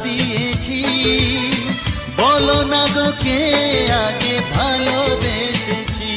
দিয়েছি, বলো না গো কে আগে ভালোবেসেছি।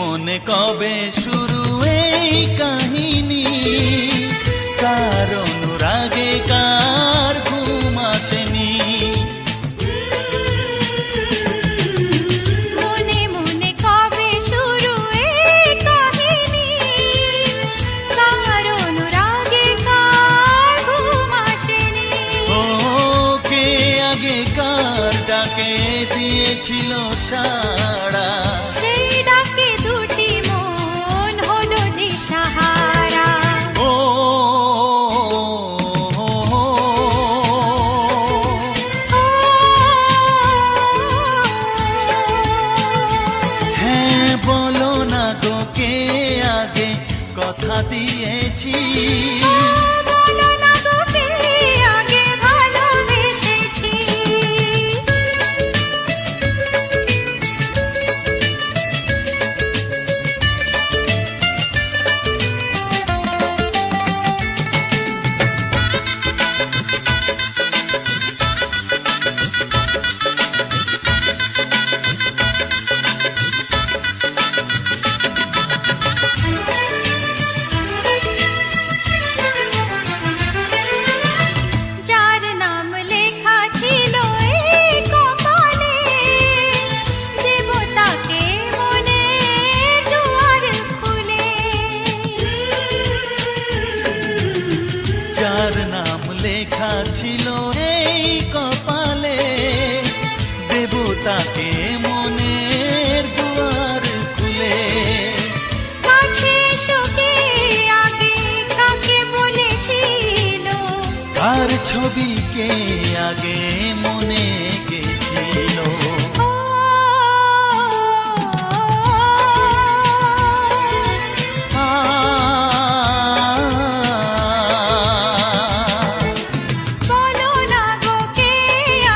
মনে কবে শুরু এই কাহিনী, কার অনুরাগে কার ঘুম আসেনি। মনে মনে কবে শুরু এই কাহিনী, কার অনুরাগে কার ঘুম আসেনি। ও কে আগে কার ডাকে দিয়েছিল সাড়া, সেই ডাকে দুটি মন হলো দিশাহারা। ও হ্যাঁ বলো না গো কে আগে কথা দিয়েছি, বলো না গো কে আগে ভালোবেসেছি। যার নাম লেখা ছিল এই কপালে, দেবতাকে মনে দুয়ার খুলে। যার নাম লেখা ছিল এই কপালে, দেবতাকে মনের দুয়ার খুলে। কাছে এসোকে আগে কাকে বলেছিল, কার ছবিকে আগে মনে গেছিল। বলো না গো কে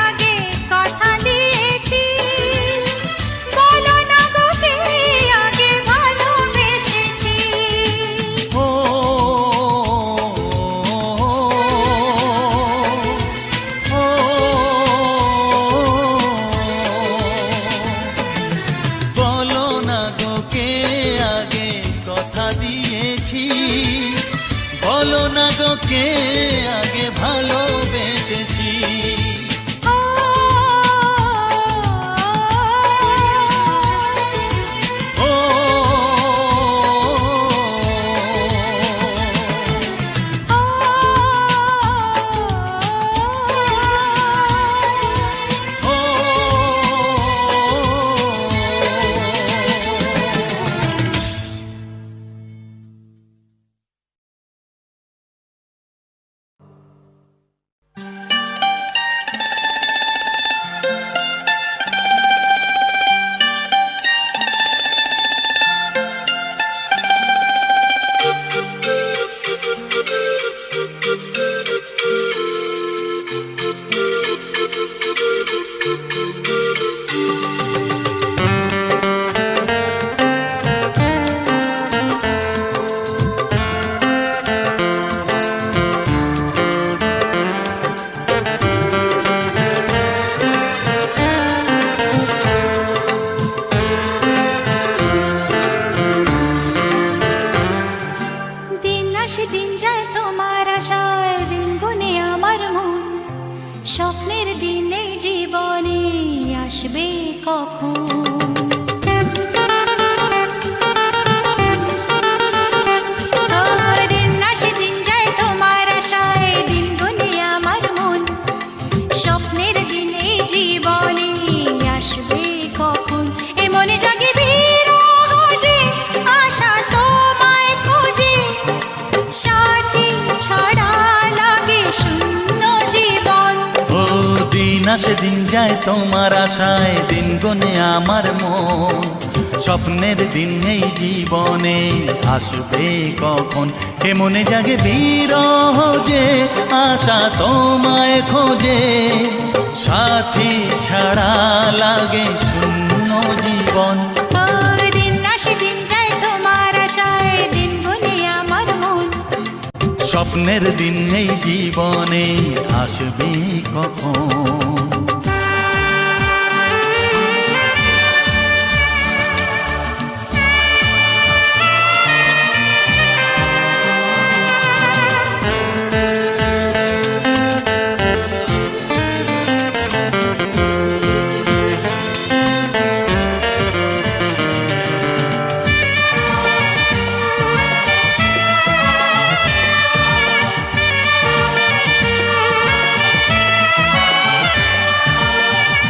আগে কথা দিয়েছি, বলো না গো কে আগে ভালোবেসেছি। ও বলো না গো কে আগে কথা দিয়েছি, বলো না গো কে আগে ভালোবেসেছি। ও দিন যায় তোমার আশায়, দিন গুনে আমার মন, স্বপ্নের দিনে জীবনে আসবে কখন। দিন আসে দিন আসে দিন যায় তোমার আশায়, দিন গনে আমার মন। স্বপ্নের দিন এই জীবনে আসবে কখন, কে মনে জাগে বিরহ যে আশা তোমায় খোঁজে। সাথী ছাড়া লাগে শূন্য জীবন। ও দিন আসে দিন যায় তোমার আশায়, দিন গুনে আমার মন। স্বপ্নের দিন এই জীবনে আসবে কখন।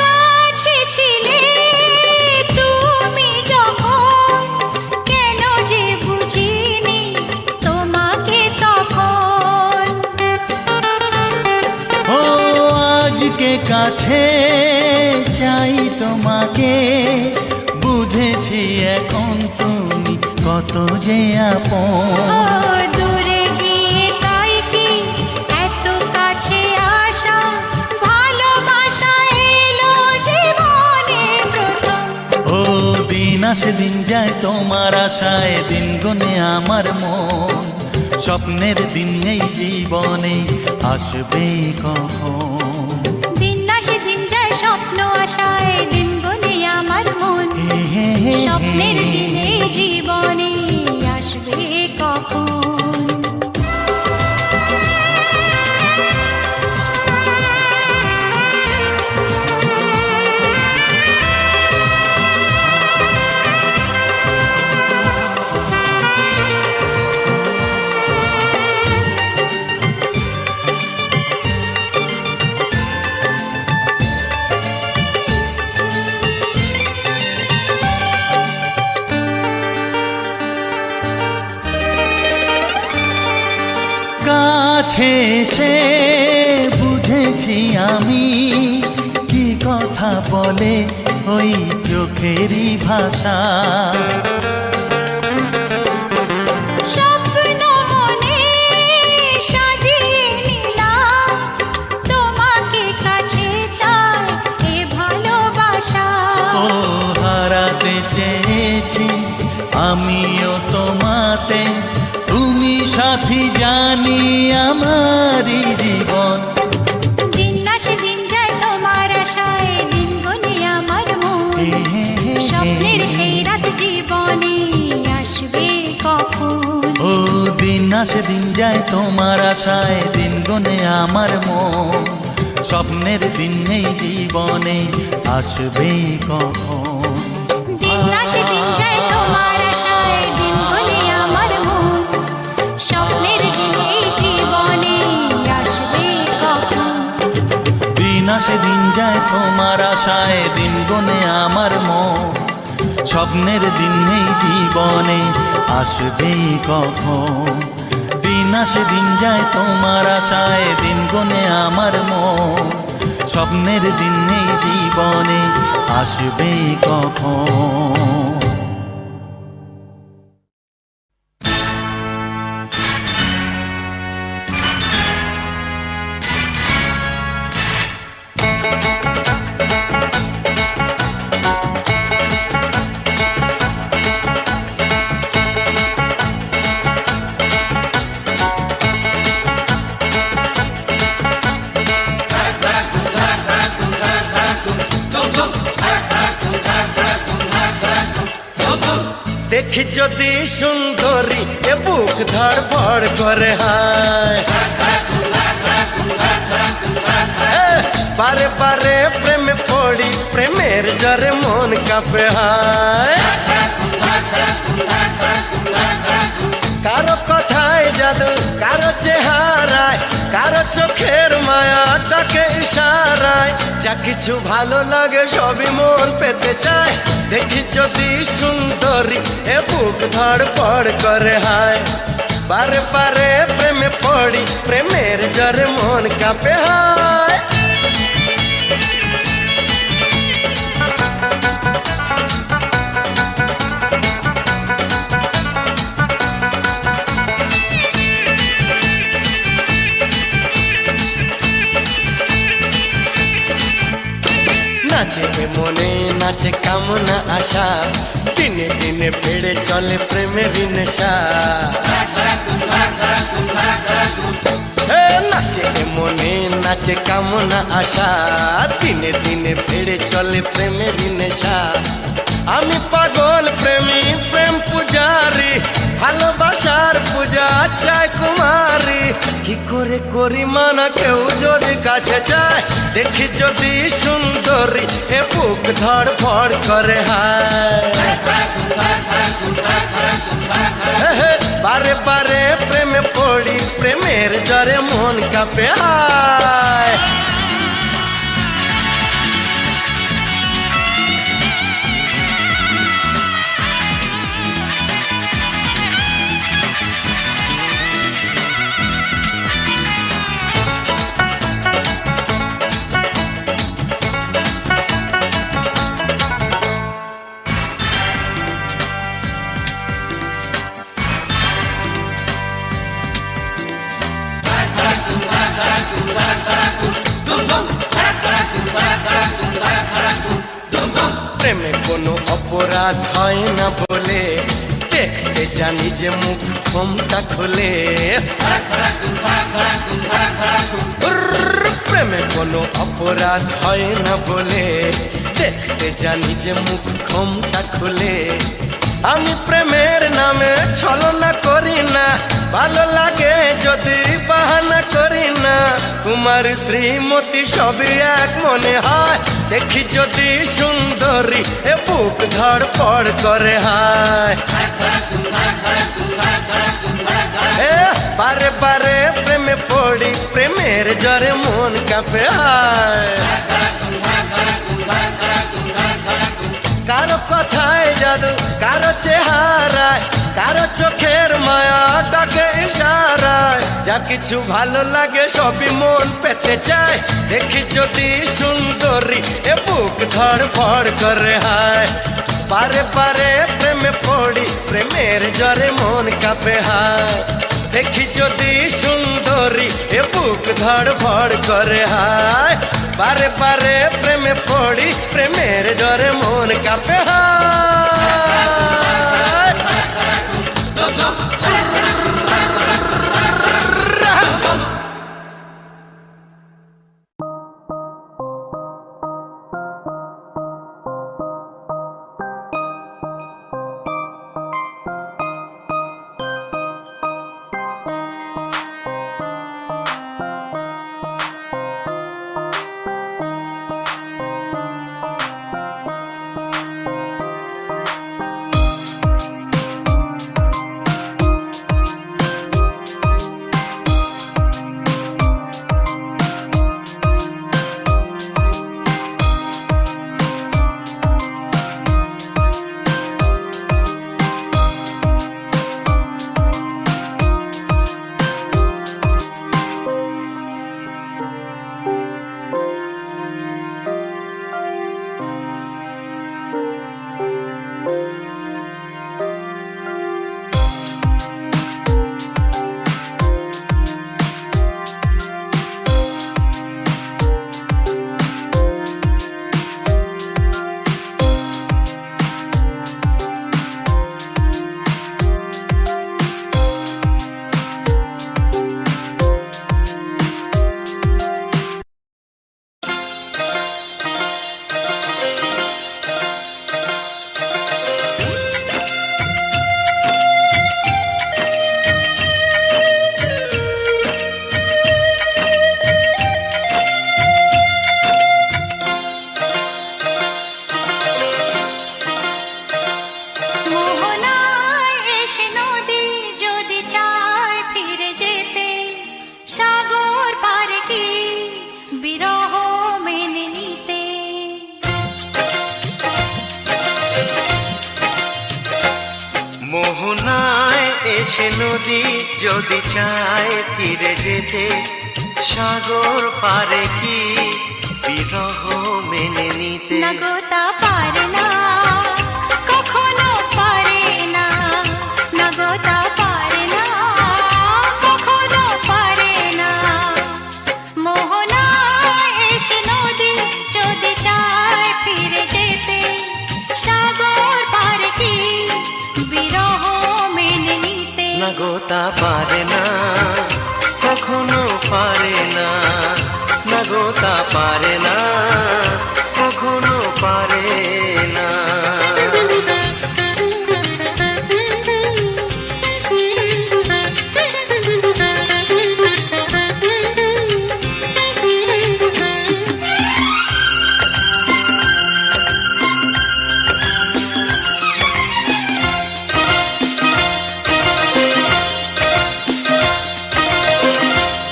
কাছে ছিলে তুমি যখন, কেন যে বুঝিনি তোমাকে তখন। ও আজকে কাছে চাই তোমাকে, বুঝেছি এখন তুমি কত যে ও আপন। দূরে গিয়ে তাই কি এত কাছে আসা, ভালোবাসা এলো জীবনে প্রথম। ও দিন আসে দিন যায় তোমার আশায়, দিন গনে আমার মন। স্বপ্নের দিন এই জীবনে আসবে কখন। দিন আসে দিন যায় স্বপ্ন আশায়, দিন গুনে আমার মন। হে হে হে হে। স্বপ্নের দিনে জীবনে আসবে কখন। কাছে এসে বুঝেছি আমি, কি কথা বলে ওই চোখেরই ভাষা। স্বপ্ন মনে সাজিয়ে নিলাম, তোমাকে কাছে চাই এ ভালোবাসা। ও হারাতে চেয়েছি আমিও তোমাতে, তুমি সাথী জানি আমারই জীবন। দিন আসে দিন যায় তোমার আশায়, দিন গুনে আমার মন। হে হে হে হে। স্বপ্নের সেই রাত জীবনে আসবে কখন। ও দিন আসে দিন যায় তোমার আশায়, দিন গনে আমার মন। স্বপ্নের দিন এই জীবনে আসবে কখন। দিন আসে দিন যায় তোমার আশায়, দিন গুনে আমার মন। স্বপ্নের দিন এই জীবনে আসবে কখন। দিন আসে দিন যায় তোমার আশায়, দিন গনে আমার মন। স্বপ্নের দিন এই জীবনে আসবে কখন। দিন আসে দিন যায় তোমার আশায়, দিন গনে আমার মন। স্বপ্নের দিন এই জীবনে আসবে কখন। দেখি যদি সুন্দরী এ বুক ধড়ফড় করে হায়, বারে বারে প্রেমে পড়ি, প্রেমের জ্বরে মন কাঁপে হায়। কারো কথায় জাদু, কারো চেহারায়, কারো চোখের মায়াটাকে ইশারায়, যা কিছু ভালো লাগে সবই মন পেতে চায়। দেখি যদি সুন্দরী এ বুক ধড়ফড় করে হায়, বারে বারে প্রেমে পড়ি, প্রেমের জ্বরে মন কাঁপে হায়। নাচে মনে নাচে কামনা আশা, দিনে দিনে বেড়ে চলে প্রেমের নেশা। হে নাচে মনে নাচে কামনা আশা, দিনে দিনে বেড়ে চলে প্রেমের নেশা। আমি পাগল প্রেমী প্রেম পূজারি, ভালোবাসার পূজা চাই কুমারী। কি করে করি মানা কেউ যদি কাছে যায়, দেখি যদি সুন্দরী এ বুক ধড়ফড় করে হায়। বারে বারে প্রেমে পড়ি, প্রেমের জ্বরে মন কাঁপে হায়। প্রেমে কোনো অপরাধ হয় না বলে, দেখতে জানি যে মুখ ঘোমটা খোলে। প্রেমে কোনো অপরাধ হয় না বলে, দেখতে জানি যে মুখ ঘোমটা খোলে। আমি প্রেমের নামে ছলনা করি না, ভালো লাগে যদি বাহানা করি না। কুমার শ্রীমতী সবই এক মনে হয়, দেখি যদি সুন্দরী এ বুক ধড়ফড় করে হায়। বারে বারে প্রেমে পড়ি, প্রেমের জ্বরে মন কাঁপে হায়। কারো কথায় জাদু, কারো চেহারায়, কারো চোখের মায়া ডাকে ইশারায়। যা কিছু ভালো লাগে সবই মন পেতে চায়, দেখি যদি সুন্দরী এ বুক ধড়ফড় করে হায়। বারে বারে প্রেমে পড়ি, প্রেমের জ্বরে মন কাঁপে হায়। দেখি যদি সুন্দরী এ বুক ধড়ফড় করে হায়। বারে বারে প্রেমে পড়ি, প্রেমের জ্বরে মন কাঁপে হায়। মোহনায় এসে নদী যদি চায় ফিরে যেতে, সাগর পারে কি বিরহ মেনে নিতে? না গো তা পারে না, কখনো পারে না। না গো তা পারে না, কখনো পারে না। মোহনায় এসে নদী যদি চায় তা পারে না, কখনো পারে না, না গো তা পারে না, কখনো পারে না।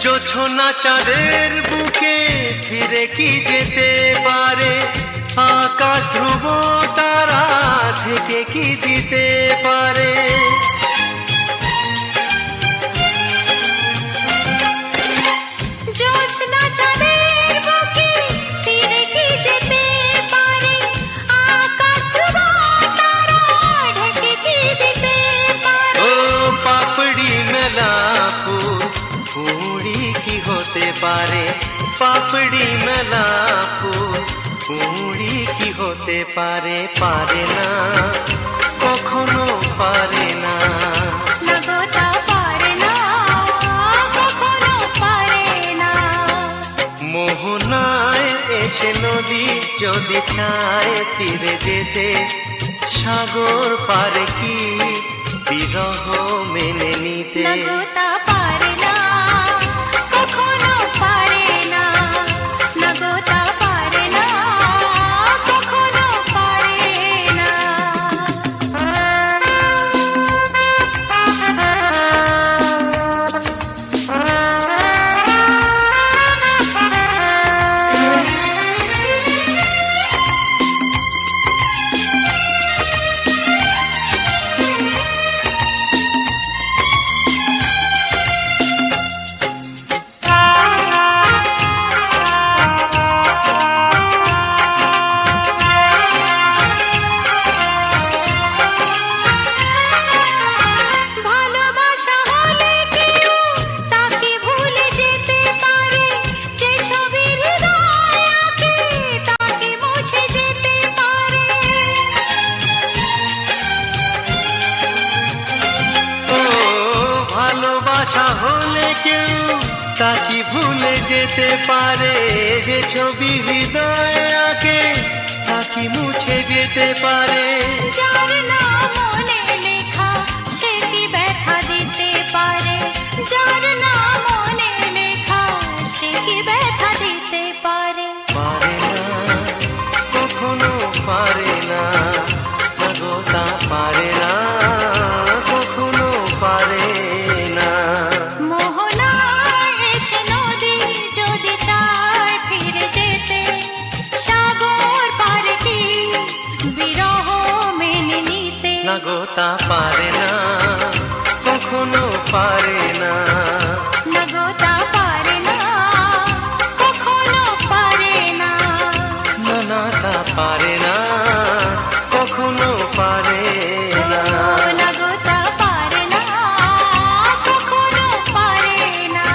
জোছনা চাঁদের বুকে ফিরে কি যেতে পারে, আকাশ ধ্রুব তারা থেকে কি দিতে পারে। জ্যোৎস্না চাঁদের বুকে ফিরে কি যেতে পারে, আকাশ ধ্রুব তারা ঢেকে কি দিতে পারে। ও পাপড়ি মেলা ফুল কুড়ি কি হতে পারে, পাপড়ি মেলা ফুল কুড়ি কি হতে পারে, পারে না, কখনো পারে না, না গো তা পারে না, কখনো পারে না। মোহনায় এসে নদী যদি চায় ফিরে যেতে, সাগর পারে কি বিরহ মেনে নিতে। না গো তা পারে না, কখনো পারে না, না গো তা পারে না, কখনো পারে না। ভালোবাসা হলে কেউ তাকে ভুলে যেতে পারে, যে ছবি হৃদয়ে আঁকে তাকে মুছে যেতে পারে। ও ভালোবাসা হলে কেউ তাকে ভুলে যেতে পারে, যে ছবি হৃদয়ে আঁকে তাকে মুছে যেতে পারে। যার নাম মনে লেখা সে কি ব্যথা দিতে পারে, যার নাম মনে লেখা সে কি ব্যথা দিতে পারে। পারে না, কখনো পারে না, না গো তা পারে না, কখনো পারে না। মোহনায় এসে নদী যদি চায় ফিরে যেতে, সাগর পারে কি বিরহ মেনে নিতে। না গো তা পারে না, কখনো পারে না, না গো তা পারে না, কখনো পারে না। না না তা পারে না, কখনো পারে না। না গো তা পারে না, কখনো পারে না।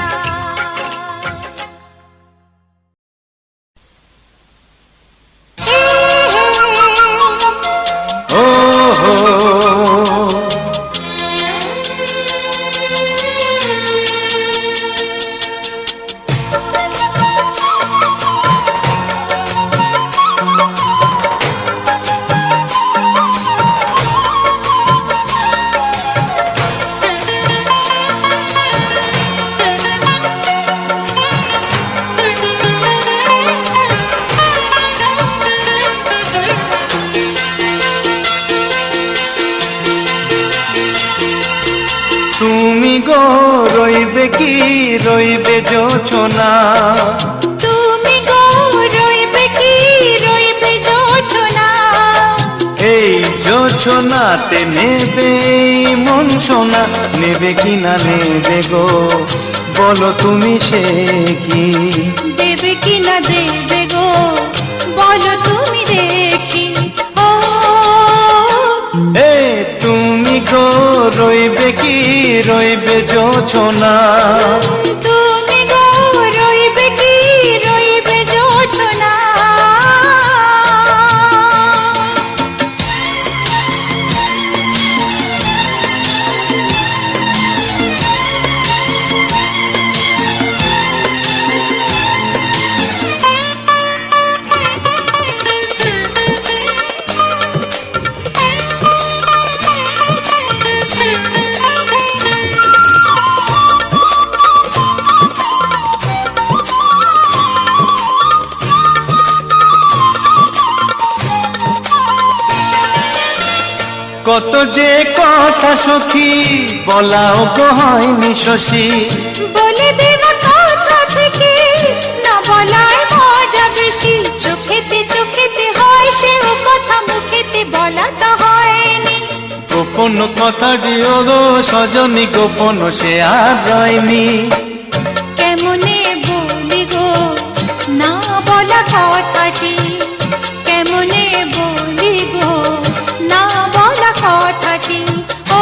ও হো তুমি গো রইবে কি রইবে জোছনা, তুমি গো রইবে কি রইবে জোছনা, এই জোছনাতে নেবে মন সোনা, নেবে কি না নেবে গো বলো তুমি সে কি। দেবে কি না দেবে গো বলো তুমি দেখি। ও এ তুমি গো রইবে কি রইবে জোছনা, তুমি গো রইবে কি রইবে জোছনা। কত যে কথা সখী বলাও গো হয়নি শশী, বলে দেব কথা থেকে না বলায় মজা বেশি। চোখেতে চোখেতে হয় সে ও কথা, মুখেতে বলা তো হয়নি। গোপন কথাটি ও গো সজনী গোপন সে আর রয়নি। কেমনে বলি গো না বলা কথাটি, কেমনে বলি গো না বলা কথাটি। ও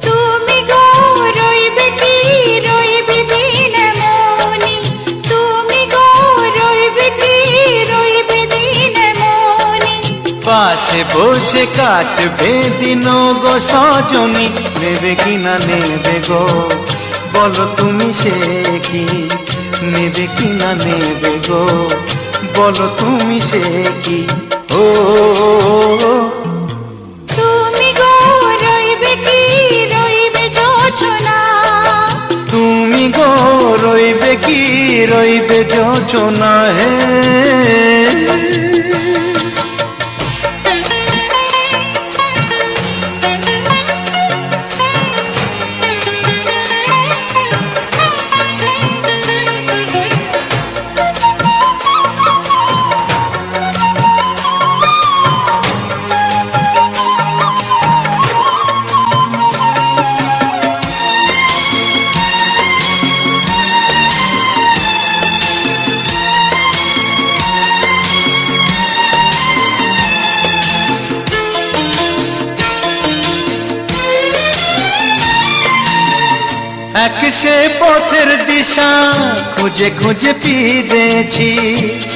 তুমি গো রইবে কি রইবে দিন মনি, তুমি গো রইবে কি রইবে দিন মনি। পাশে বসে কাটবে দিন গো সজনী, নেবে কি না নেবে গো বলো তুমি সে কি, নেবে কি না নেবে গো বলো তুমি সে কি। ও তুমি গো রইবে কি রইবে যোচনা, তুমি গো রইবে কি রইবে যোচনা হে। এক সে পথের দিশা খুঁজে খুঁজে ফিরেছি,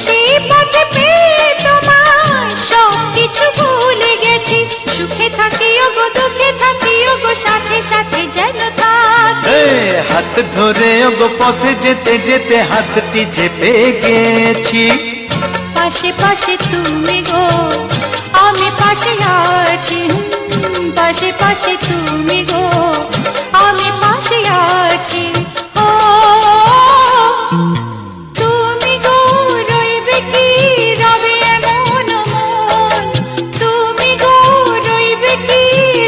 সেই পথে পেয়ে তোমার সব কিছু ভুলে গেছি। সুখে থাকিও গো দুঃখে থাকিও গো সাথে সাথে যেন থাকি। হাত ধরে গো পথে যেতে যেতে হাতটি চেপে গেছি। পাশে পাশে তুমি গো আমি পাশে আছি, পাশে পাশে তুমি গো আমি পাশে আছি। ও তুমি গো রইবে কি রবে এমন মন, তুমি গো রইবে কি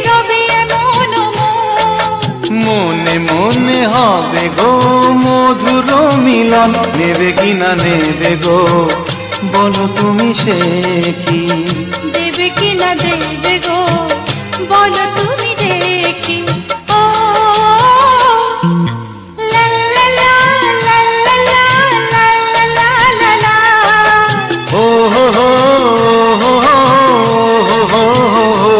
রবে এমন মন। মনে মনে হবে গো মধুর মিলন, নেবে কি না নেবে গো বলো তুমি সে কি, দেবে কি না দেবে গো বলো তুমি দেখি। ও লা লা লা লা লা লা লা লা লা লা। ও হো হো হো হো হো হো।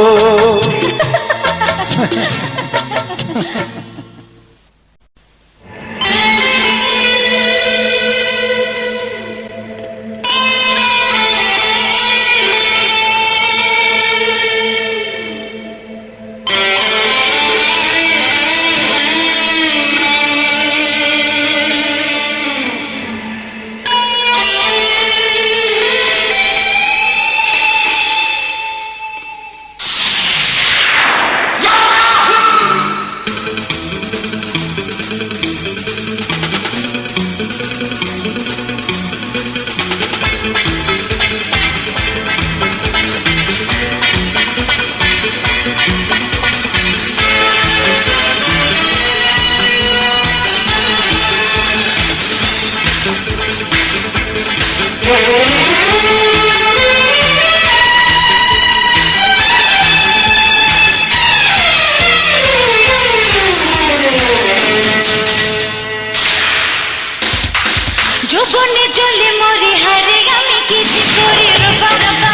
যৌবনে জ্বলে মরে হারে আমি কিছু করি রবা রবা,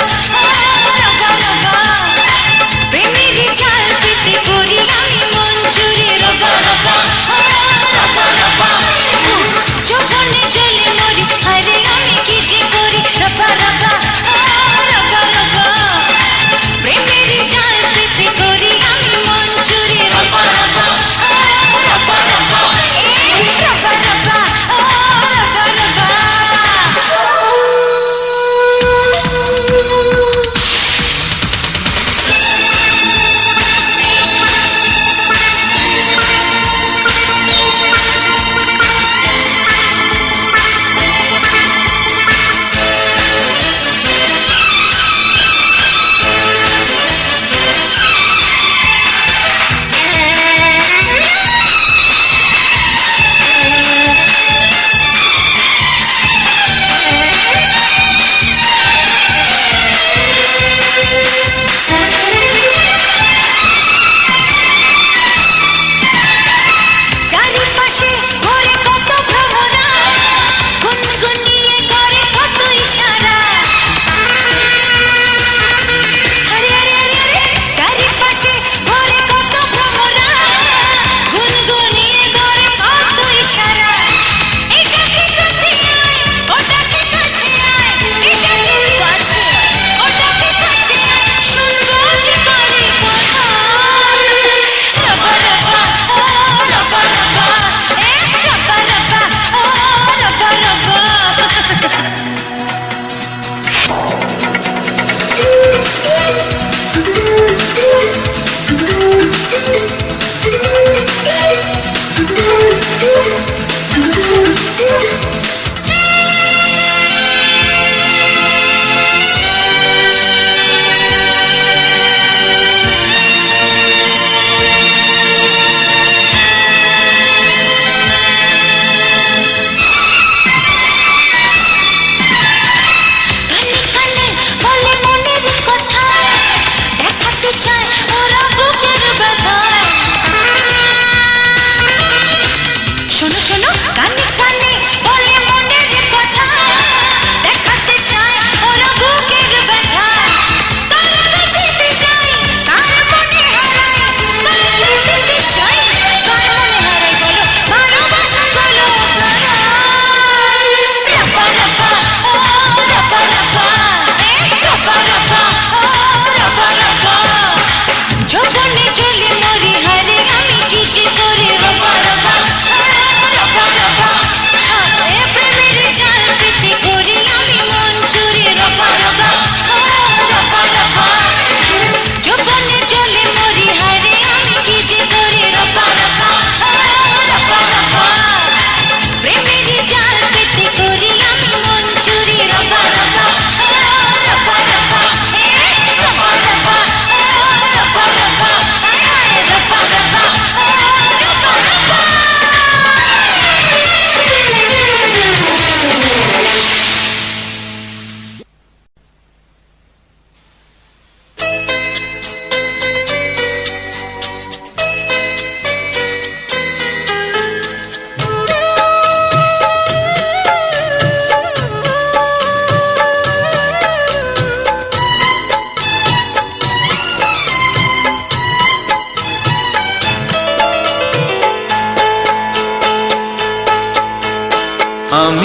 রবা রবা। প্রেমের জাল পেতে করি আমি মন চুরি রবা রবা, রবা রবা। যৌবনে জ্বলে মরে হারে আমি কিছু করি রবা রবা।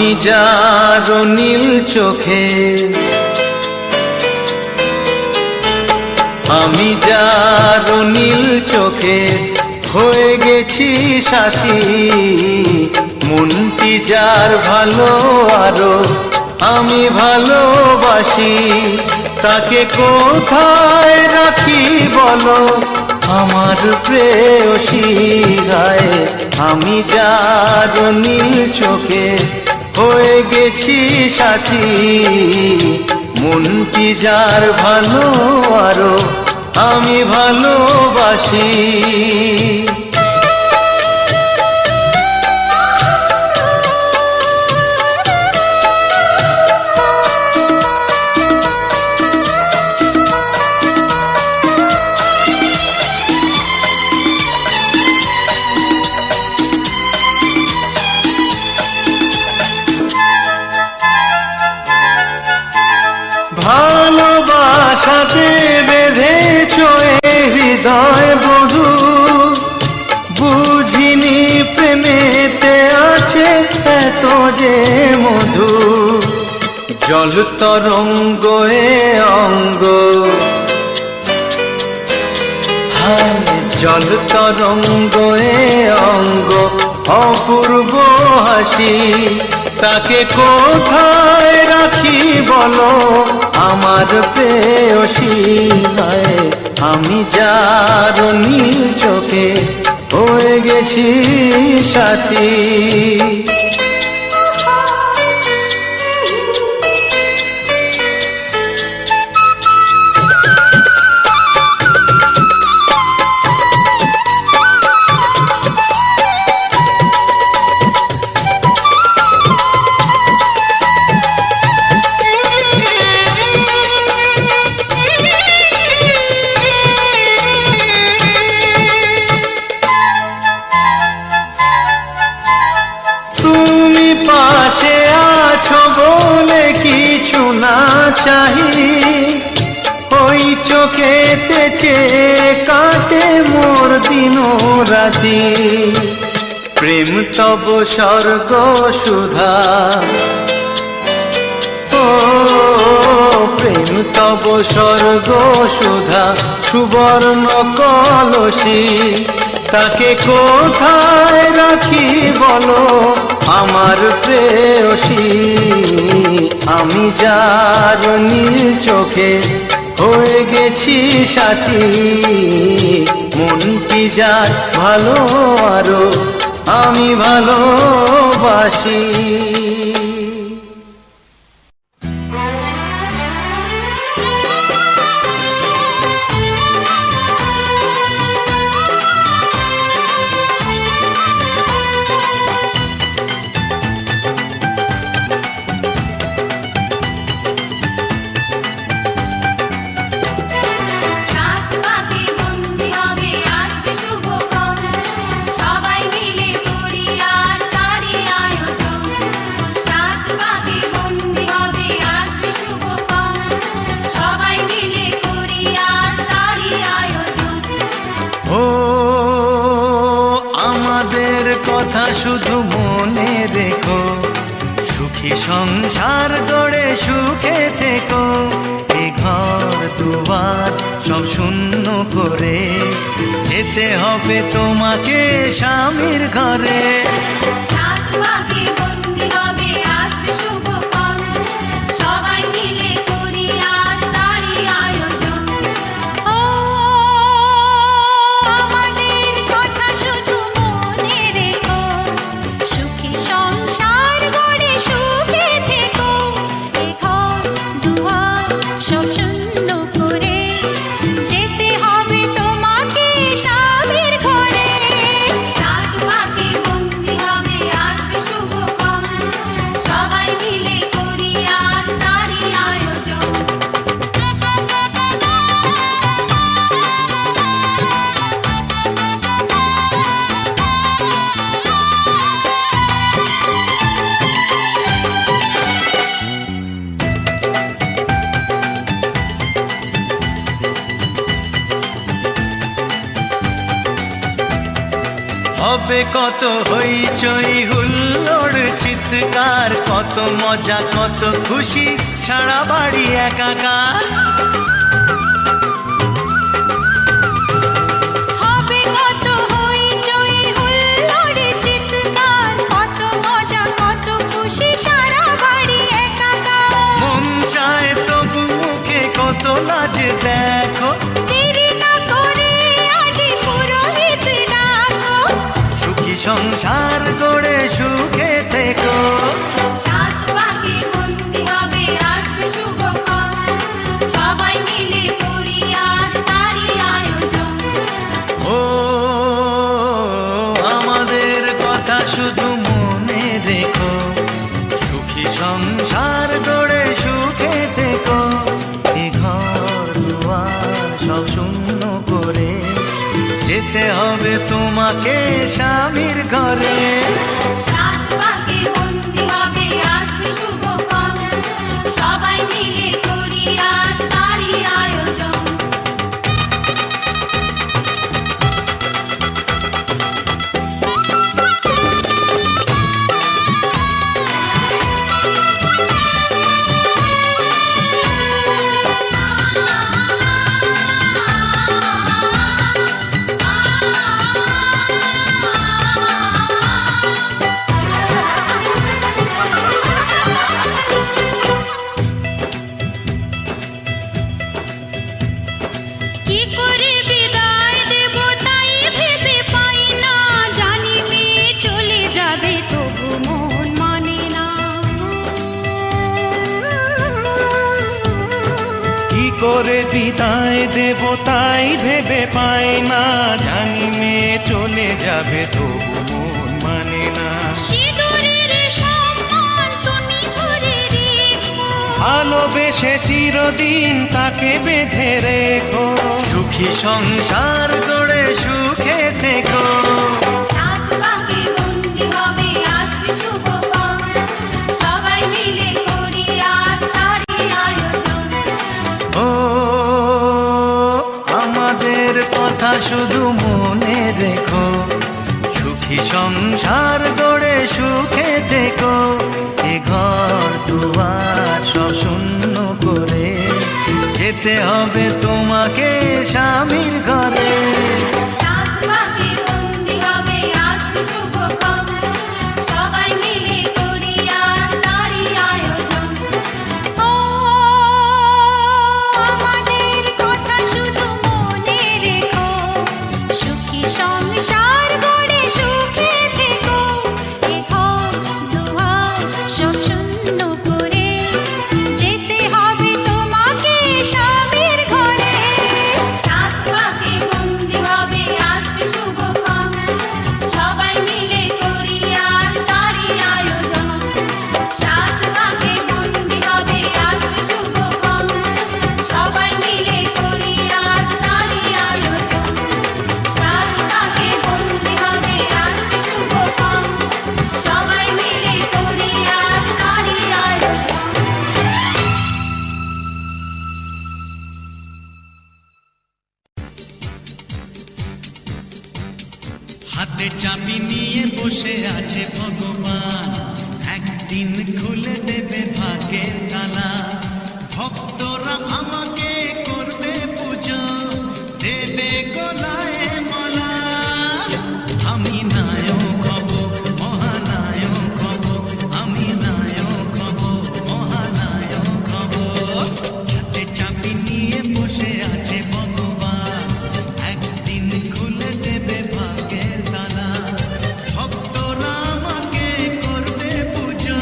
আমি যার নীল চোখে, আমি যার নীল চোখে হয়ে গেছি সাথী, মনটি যার ভালো আরো আমি ভালোবাসি, তাকে কোথায় রাখি বলো আমার প্রেয়সী গায়ে। আমি যার নীল চোখে হয়ে গেছি সাথী, মনটি যার ভালো আরো আমি ভালোবাসি। ভালোবাসাতে বেঁধেছ হৃদয় বধু, বুঝিনি প্রেমেতে আছে এত যে মধু। জল তরঙ্গ এ অঙ্গ, হায় জল তরঙ্গ এ অঙ্গ, অপূর্ব হাসি, তাকে কোথায় রাখি বলো আমার প্রেয়সী গায়ে। আমি যার নীল চোখে হয়ে গেছি সাথী। পাশে আছো বলে কিছু না চাহি, ওই চোখেতে চেয়ে কাটে মোর দিন রাতি। প্রেম তব স্বর্গ সুধা, ও প্রেম তব স্বর্গ সুধা, সুবর্ণ কলসী, তাকে কোথায় রাখি বলো আমার প্রেয়সী। আমি যার নীল চোখে হয়ে গেছি সাথী, মনটি যার ভালো আরো আমি ভালোবাসি। কথা শুধু মনে রেখো, সুখী সংসার গড়ে সুখে থেকো। এ ঘর দুয়ার সব শূন্য করে যেতে হবে তোমাকে স্বামীর ঘরে। হবে কত হইচই হুল্লোড় চিৎকার। চিৎকার, কত মজা কত খুশি, সারা বাড়ি একাকার। হবে কত হইচই হুল্লোড়ে চিৎকার, কত মজা কত খুশি, সারা বাড়ি একাকার। মন চায় তবু মুখে কত লাজ দেখো, দেরি না করে আজই পুরোহিত ডাকো। সুখী সংসার গড়ে সুখে থেকো। সাত পাকে বন্দি হবে আসবে শুভক্ষণ, সবাই মিলে করি আজ তারই আয়োজন। ও আমাদের কথা শুধু মনে রেখো, সুখী সংসার গড়ে সুখে থেকো। এ ঘর দুয়ার সব শূন্য করে যেতে হবে তোমাকে স্বামীর ঘরে। সাত পাকে বন্দি হবে আসবে শুভক্ষণ, সবাই মিলে করি আজ তারই আয়োজন। কি করে বিদায় দেব তাই ভেবে পাই না, জানি মেয়ে চলে যাবে তবু মন মানে না। কি করে বিদায় দেব তাই ভেবে পাই না, জানি মেয়ে চলে যাবে তবু মন মানে না। সিঁদুরের সম্মান তুমি ধরে রেখো, ভালোবেসে চিরদিন তাকে বেঁধে রেখো, সুখী সংসার গড়ে সুখে থেকো। সাত পাকে বন্দি হবে আসবে শুভক্ষণ, সবাই মিলে করি আজ তারই আয়োজন। ও আমাদের কথা শুধু মনে রেখো, সুখী সংসার গড়ে সুখে থেকো। এ ঘর দুয়ার সব শূন্য করে যেতে হবে তোমাকে স্বামীর ঘরে। সাত পাকে বন্দি হবে আসবে শুভক্ষণ, সবাই মিলে করি আজ তারই আয়োজন। ও আমাদের কথা শুধু মনে রেখো, সুখী সংসার গড়ে সুখে থেকো। এ ঘর দুয়ার সব শূন্য করে যেতে হবে তোমাকে স্বামীর ঘরে। সাত পাকে বন্দি হবে আসবে শুভক্ষণ, সবাই মিলে করি আজ তারই আয়োজন। সাত পাকে বন্দি হবে আসবে শুভক্ষণ, সবাই মিলে করি আজ তারই আয়োজন। সাত পাকে বন্দি হবে আসবে শুভক্ষণ, সবাই মিলে করি আজ তারই আয়োজন। হাতে চাবি নিয়ে বসে আছে ভগবান, একদিন খুলে দেবে ভাগ্যের তালা। ভক্তরা আমাকে করবে পুজো, দেবে গলায় মালা। আমি নায়ক হব, মহানায়ক হব, আমি নায়ক হব, মহানায়ক হব। হাতে চাবি নিয়ে বসে আছে ভগবান, একদিন খুলে দেবে ভাগ্যের তালা। ভক্তরা আমাকে করবে পুজো,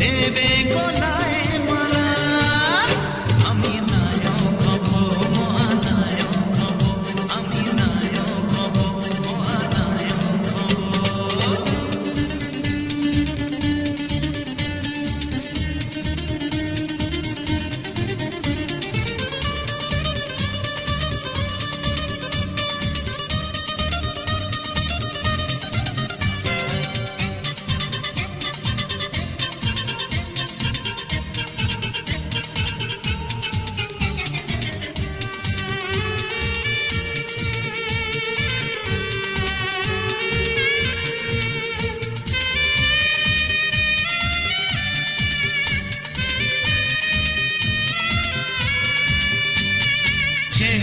দেবে গলায়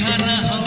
দিশেহারা হও